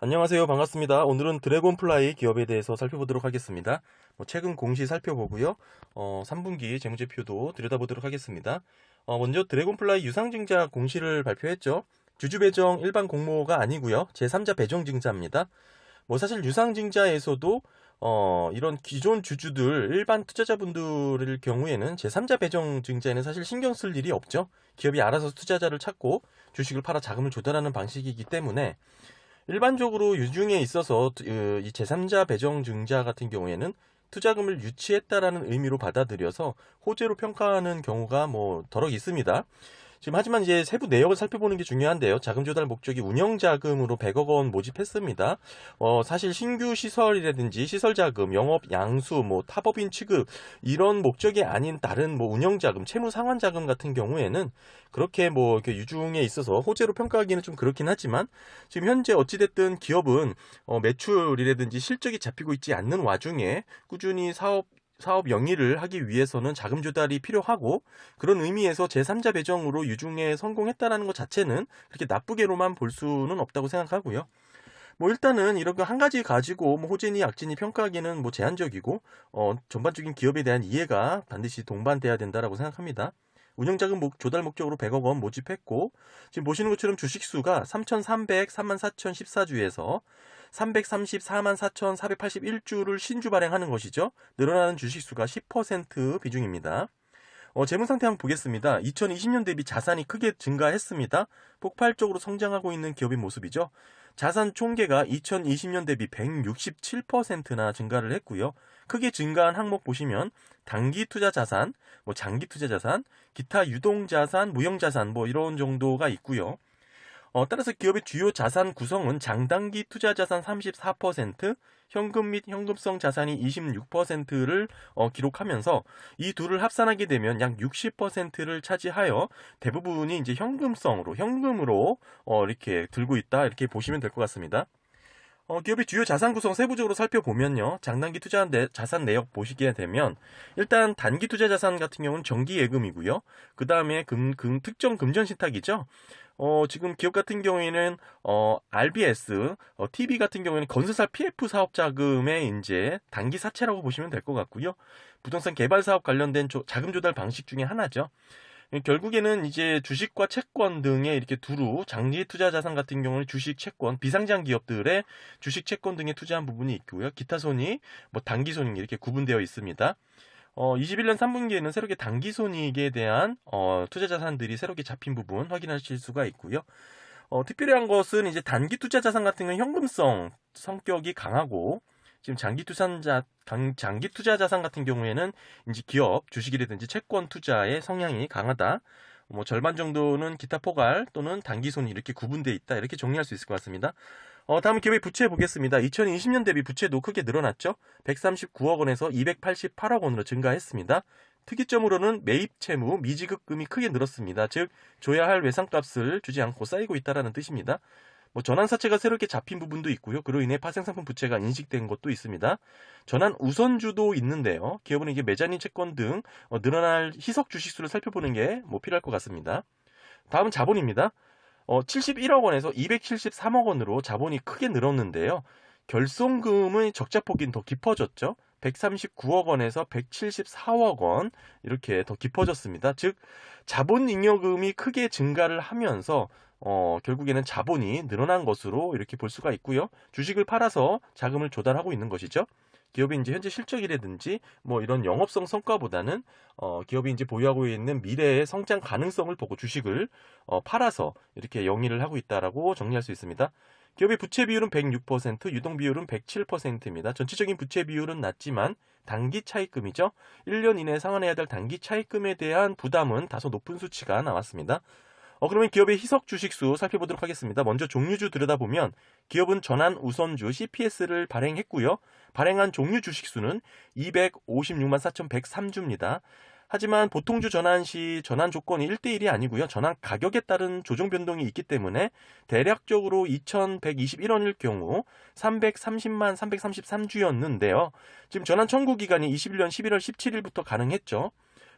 안녕하세요. 반갑습니다. 오늘은 드래곤플라이 기업에 대해서 살펴보도록 하겠습니다. 최근 공시 살펴보고요. 3분기 재무제표도 들여다보도록 하겠습니다. 먼저 드래곤플라이 유상증자 공시를 발표했죠. 주주배정 일반 공모가 아니고요. 제3자 배정증자입니다. 사실 유상증자에서도 이런 기존 주주들, 일반 투자자분들의 경우에는 제3자 배정증자에는 사실 신경 쓸 일이 없죠. 기업이 알아서 투자자를 찾고 주식을 팔아 자금을 조달하는 방식이기 때문에 일반적으로 유중에 있어서 이 제3자 배정증자 같은 경우에는 투자금을 유치했다라는 의미로 받아들여서 호재로 평가하는 경우가 더러 있습니다. 지금 하지만 이제 세부 내역을 살펴보는 게 중요한데요. 자금 조달 목적이 운영 자금으로 100억 원 모집했습니다. 사실 신규 시설이라든지 시설 자금, 영업 양수, 타법인 취급 이런 목적이 아닌 다른 운영 자금, 채무 상환 자금 같은 경우에는 그렇게 이렇게 유중에 있어서 호재로 평가하기는 좀 그렇긴 하지만 지금 현재 어찌됐든 기업은 매출이라든지 실적이 잡히고 있지 않는 와중에 꾸준히 사업 영위를 하기 위해서는 자금 조달이 필요하고 그런 의미에서 제3자 배정으로 유중에 성공했다라는 것 자체는 그렇게 나쁘게로만 볼 수는 없다고 생각하고요. 일단은 이렇게 한 가지 가지고 호재니 약진이 평가하기는 제한적이고 전반적인 기업에 대한 이해가 반드시 동반돼야 된다라고 생각합니다. 운영자금 조달 목적으로 100억 원 모집했고 지금 보시는 것처럼 주식수가 3,300, 34,014주에서 334만 4,481주를 신주 발행하는 것이죠. 늘어나는 주식수가 10% 비중입니다. 재무 상태 한번 보겠습니다. 2020년 대비 자산이 크게 증가했습니다. 폭발적으로 성장하고 있는 기업의 모습이죠. 자산 총계가 2020년 대비 167%나 증가를 했고요. 크게 증가한 항목 보시면 단기 투자 자산, 장기 투자 자산, 기타 유동 자산, 무형 자산 이런 정도가 있고요. 따라서 기업의 주요 자산 구성은 장단기 투자 자산 34%, 현금 및 현금성 자산이 26%를 기록하면서 이 둘을 합산하게 되면 약 60%를 차지하여 대부분이 이제 현금으로 이렇게 들고 있다 이렇게 보시면 될 것 같습니다. 기업의 주요 자산 구성 세부적으로 살펴보면요. 장단기 투자 자산 내역 보시게 되면 일단 단기 투자 자산 같은 경우는 정기 예금이고요. 그 다음에 특정 금전 신탁이죠. 지금 기업 같은 경우에는 RBS, TB 같은 경우에는 건설사 PF 사업 자금의 이제 단기 사채라고 보시면 될 것 같고요. 부동산 개발 사업 관련된 자금 조달 방식 중에 하나죠. 결국에는 이제 주식과 채권 등의 이렇게 두루 장기 투자 자산 같은 경우는 주식, 채권, 비상장 기업들의 주식, 채권 등에 투자한 부분이 있고요. 기타 손익, 단기 손익 이렇게 구분되어 있습니다. 21년 3분기에는 새롭게 단기 손익에 대한 투자 자산들이 새롭게 잡힌 부분 확인하실 수가 있고요. 특별한 것은 이제 단기 투자 자산 같은 경우는 현금성 성격이 강하고 지금 장기 투자 자산 같은 경우에는 이제 기업 주식이라든지 채권 투자의 성향이 강하다. 절반 정도는 기타 포괄 또는 단기 손익 이렇게 구분되어 있다. 이렇게 정리할 수 있을 것 같습니다. 다음 기업의 부채 보겠습니다. 2020년 대비 부채도 크게 늘어났죠. 139억 원에서 288억 원으로 증가했습니다. 특이점으로는 매입 채무, 미지급금이 크게 늘었습니다. 즉 줘야 할 외상값을 주지 않고 쌓이고 있다는 뜻입니다. 전환사채가 새롭게 잡힌 부분도 있고요. 그로 인해 파생상품 부채가 인식된 것도 있습니다. 전환 우선주도 있는데요. 기업은 이게 메자닌 채권 등 늘어날 희석 주식수를 살펴보는 게 필요할 것 같습니다. 다음은 자본입니다. 71억 원에서 273억 원으로 자본이 크게 늘었는데요. 결손금의 적자폭이 더 깊어졌죠. 139억 원에서 174억 원 이렇게 더 깊어졌습니다. 즉 자본 잉여금이 크게 증가를 하면서 결국에는 자본이 늘어난 것으로 이렇게 볼 수가 있고요. 주식을 팔아서 자금을 조달하고 있는 것이죠. 기업이 이제 현재 실적이라든지 이런 영업성 성과보다는 기업이 이제 보유하고 있는 미래의 성장 가능성을 보고 주식을 팔아서 이렇게 영위를 하고 있다라고 정리할 수 있습니다. 기업의 부채 비율은 106%, 유동 비율은 107%입니다. 전체적인 부채 비율은 낮지만 단기 차입금이죠. 1년 이내에 상환해야 될 단기 차입금에 대한 부담은 다소 높은 수치가 나왔습니다. 그러면 기업의 희석 주식수 살펴보도록 하겠습니다. 먼저 종류주 들여다보면 기업은 전환 우선주 CPS를 발행했고요. 발행한 종류 주식수는 256만 4,103주입니다. 하지만 보통주 전환 시 전환 조건이 1대1이 아니고요. 전환 가격에 따른 조정 변동이 있기 때문에 대략적으로 2,121원일 경우 330만 333주였는데요. 지금 전환 청구 기간이 21년 11월 17일부터 가능했죠.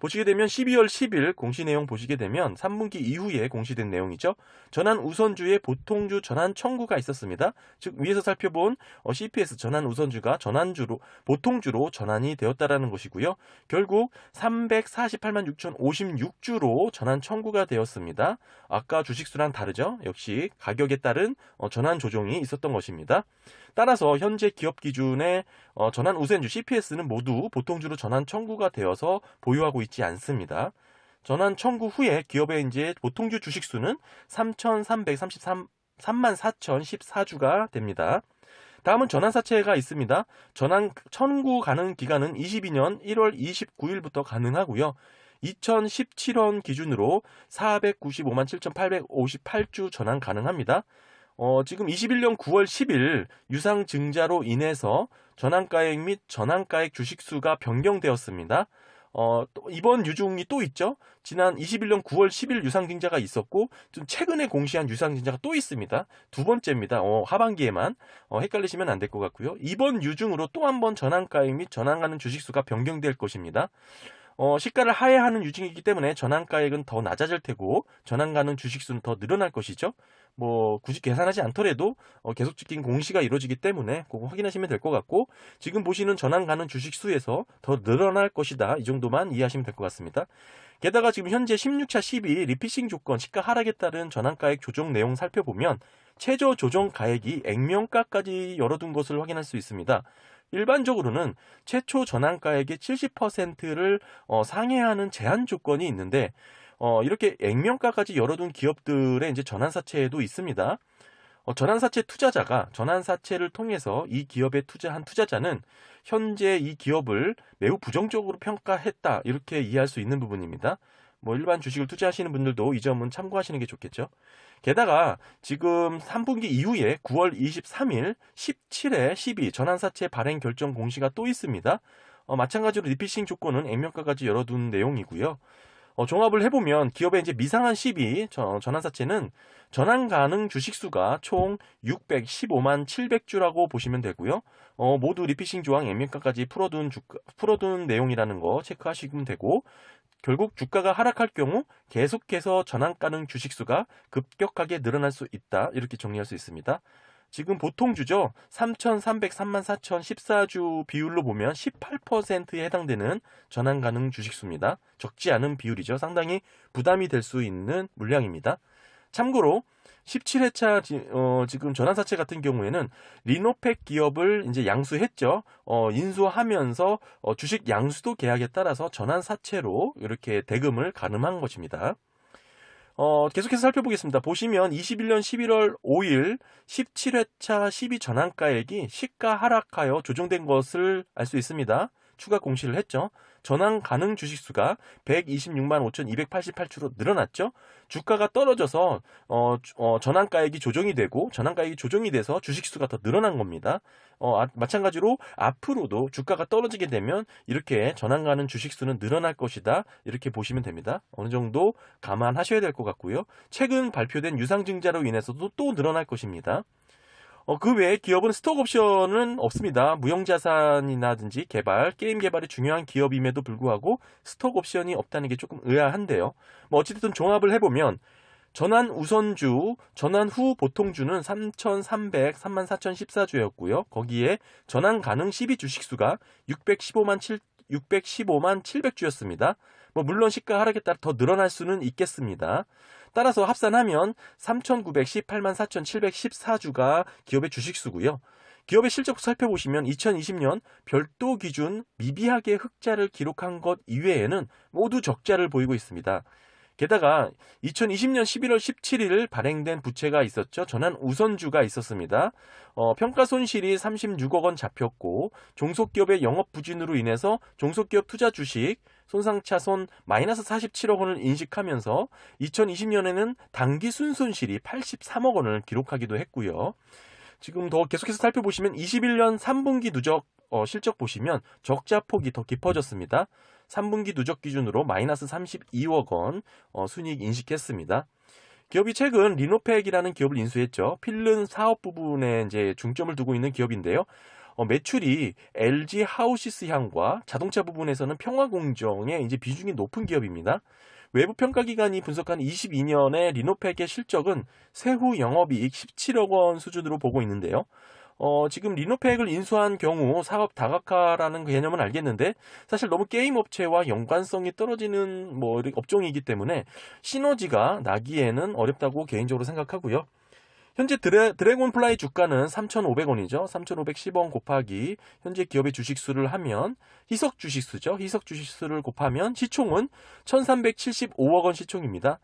보시게 되면 12월 10일 공시 내용 보시게 되면 3분기 이후에 공시된 내용이죠. 전환 우선주의 보통주 전환 청구가 있었습니다. 즉 위에서 살펴본 CPS 전환 우선주가 보통주로 전환이 되었다라는 것이고요. 결국 348만 6,056주로 전환 청구가 되었습니다. 아까 주식수랑 다르죠. 역시 가격에 따른 전환 조정이 있었던 것입니다. 따라서 현재 기업 기준의 전환 우선주 CPS는 모두 보통주로 전환 청구가 되어서 보유하고 있지 않습니다. 전환 청구 후에 기업의 이제 보통주 주식수는 34,014주가 됩니다. 다음은 전환사채가 있습니다. 전환 청구 가능 기간은 22년 1월 29일부터 가능하고요. 2017원 기준으로 495만 7,858주 전환 가능합니다. 지금 21년 9월 10일 유상증자로 인해서 전환가액 및 전환가액 주식수가 변경되었습니다. 이번 유중이 또 있죠. 지난 21년 9월 10일 유상증자가 있었고 좀 최근에 공시한 유상증자가 또 있습니다. 두 번째입니다. 하반기에만 헷갈리시면 안 될 것 같고요. 이번 유중으로 또 한 번 전환가액 및 전환가능 주식수가 변경될 것입니다. 시가를 하회하는 유증이기 때문에 전환가액은 더 낮아질 테고 전환 가능 주식수는 더 늘어날 것이죠. 굳이 계산하지 않더라도 계속 찍힌 공시가 이루어지기 때문에 그거 확인하시면 될 것 같고 지금 보시는 전환 가능 주식수에서 더 늘어날 것이다. 이 정도만 이해하시면 될 것 같습니다. 게다가 지금 현재 16차 12 리피싱 조건 시가 하락에 따른 전환가액 조정 내용 살펴보면 최저 조정 가액이 액면가까지 열어둔 것을 확인할 수 있습니다. 일반적으로는 최초 전환가액의 70%를 상회하는 제한 조건이 있는데 이렇게 액면가까지 열어둔 기업들의 이제 전환사채도 있습니다. 전환사채 투자자가 전환사채를 통해서 이 기업에 투자한 투자자는 현재 이 기업을 매우 부정적으로 평가했다 이렇게 이해할 수 있는 부분입니다. 일반 주식을 투자하시는 분들도 이 점은 참고하시는 게 좋겠죠. 게다가 지금 3분기 이후에 9월 23일 17회 12 전환사채 발행 결정 공시가 또 있습니다. 마찬가지로 리피싱 조건은 액면가까지 열어둔 내용이고요. 종합을 해보면 기업의 이제 미상한 12 전환사채는 전환 가능 주식수가 총 615만 700주라고 보시면 되고요. 모두 리피싱 조항 액면가까지 풀어둔 내용이라는 거 체크하시면 되고 결국 주가가 하락할 경우 계속해서 전환 가능 주식수가 급격하게 늘어날 수 있다. 이렇게 정리할 수 있습니다. 지금 보통주죠. 3,303만 4,014주 비율로 보면 18%에 해당되는 전환 가능 주식수입니다. 적지 않은 비율이죠. 상당히 부담이 될 수 있는 물량입니다. 참고로 17회차 지금 전환사채 같은 경우에는 리노팩 기업을 이제 양수했죠. 인수하면서 주식 양수도 계약에 따라서 전환사채로 이렇게 대금을 가늠한 것입니다. 계속해서 살펴보겠습니다. 보시면 21년 11월 5일 17회차 12 전환가액이 시가 하락하여 조정된 것을 알 수 있습니다. 추가 공시를 했죠. 전환 가능 주식수가 126만 5,288주로 늘어났죠. 주가가 떨어져서 전환가액이 조정이 되고 전환가액이 조정이 돼서 주식수가 더 늘어난 겁니다. 마찬가지로 앞으로도 주가가 떨어지게 되면 이렇게 전환 가능 주식수는 늘어날 것이다. 이렇게 보시면 됩니다. 어느 정도 감안하셔야 될 것 같고요. 최근 발표된 유상증자로 인해서도 또 늘어날 것입니다. 그 외에 기업은 스톡옵션은 없습니다. 무형자산이라든지 개발, 게임 개발이 중요한 기업임에도 불구하고 스톡옵션이 없다는 게 조금 의아한데요. 어찌됐든 종합을 해보면 전환 우선주, 전환 후 보통주는 3,303만 4,014주였고요. 거기에 전환 가능 12 주식수가 615만 700주였습니다. 물론 시가 하락에 따라 더 늘어날 수는 있겠습니다. 따라서 합산하면 3,918만 4,714주가 기업의 주식수고요. 기업의 실적 살펴보시면 2020년 별도 기준 미비하게 흑자를 기록한 것 이외에는 모두 적자를 보이고 있습니다. 게다가 2020년 11월 17일 발행된 부채가 있었죠. 전환 우선주가 있었습니다. 평가 손실이 36억 원 잡혔고 종속기업의 영업 부진으로 인해서 종속기업 투자 주식 손상차손 마이너스 47억 원을 인식하면서 2020년에는 당기 순손실이 83억 원을 기록하기도 했고요. 지금 더 계속해서 살펴보시면 21년 3분기 누적 실적 보시면 적자 폭이 더 깊어졌습니다. 3분기 누적 기준으로 마이너스 32억 원 순이익 인식했습니다. 기업이 최근 리노팩이라는 기업을 인수했죠. 필름 사업 부분에 이제 중점을 두고 있는 기업인데요. 매출이 LG 하우시스 향과 자동차 부분에서는 평화공정의 이제 비중이 높은 기업입니다. 외부 평가 기관이 분석한 22년의 리노팩의 실적은 세후 영업이익 17억 원 수준으로 보고 있는데요. 지금 리노팩을 인수한 경우 사업 다각화라는 개념은 알겠는데 사실 너무 게임 업체와 연관성이 떨어지는 업종이기 때문에 시너지가 나기에는 어렵다고 개인적으로 생각하고요. 현재 드래곤플라이 주가는 3,500원이죠. 3,510원 곱하기 현재 기업의 주식수를 하면 희석 주식수죠. 희석 주식수를 곱하면 시총은 1,375억 원 시총입니다.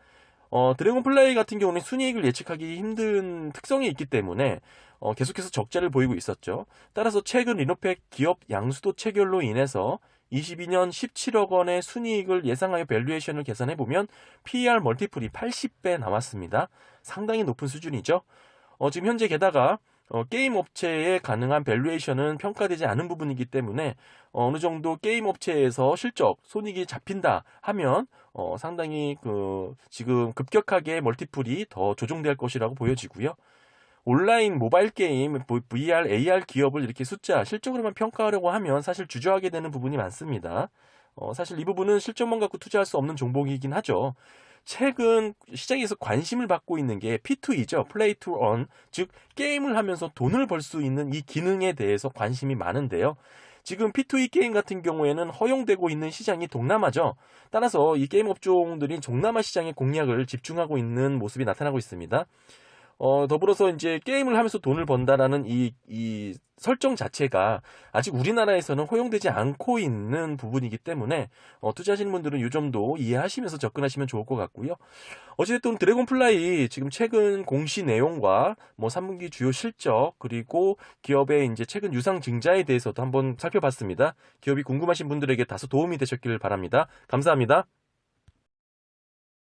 드래곤플라이 같은 경우는 순이익을 예측하기 힘든 특성이 있기 때문에 계속해서 적자를 보이고 있었죠. 따라서 최근 리노팩 기업 양수도 체결로 인해서 22년 17억 원의 순이익을 예상하여 밸류에이션을 계산해보면 PER 멀티플이 80배 나왔습니다. 상당히 높은 수준이죠. 지금 현재 게다가 게임 업체에 가능한 밸류에이션은 평가되지 않은 부분이기 때문에 어느 정도 게임 업체에서 실적, 손익이 잡힌다 하면 상당히 지금 급격하게 멀티플이 더 조정될 것이라고 보여지고요. 온라인 모바일 게임, VR, AR 기업을 이렇게 숫자, 실적으로만 평가하려고 하면 사실 주저하게 되는 부분이 많습니다. 사실 이 부분은 실적만 갖고 투자할 수 없는 종목이긴 하죠. 최근 시장에서 관심을 받고 있는 게 P2E죠. Play to Earn, 즉 게임을 하면서 돈을 벌 수 있는 이 기능에 대해서 관심이 많은데요. 지금 P2E 게임 같은 경우에는 허용되고 있는 시장이 동남아죠. 따라서 이 게임 업종들이 동남아 시장의 공략을 집중하고 있는 모습이 나타나고 있습니다. 더불어서 이제 게임을 하면서 돈을 번다라는 이 설정 자체가 아직 우리나라에서는 허용되지 않고 있는 부분이기 때문에 투자하시는 분들은 이 점도 이해하시면서 접근하시면 좋을 것 같고요. 어쨌든 드래곤플라이 지금 최근 공시 내용과 3분기 주요 실적 그리고 기업의 이제 최근 유상 증자에 대해서도 한번 살펴봤습니다. 기업이 궁금하신 분들에게 다소 도움이 되셨길 바랍니다. 감사합니다.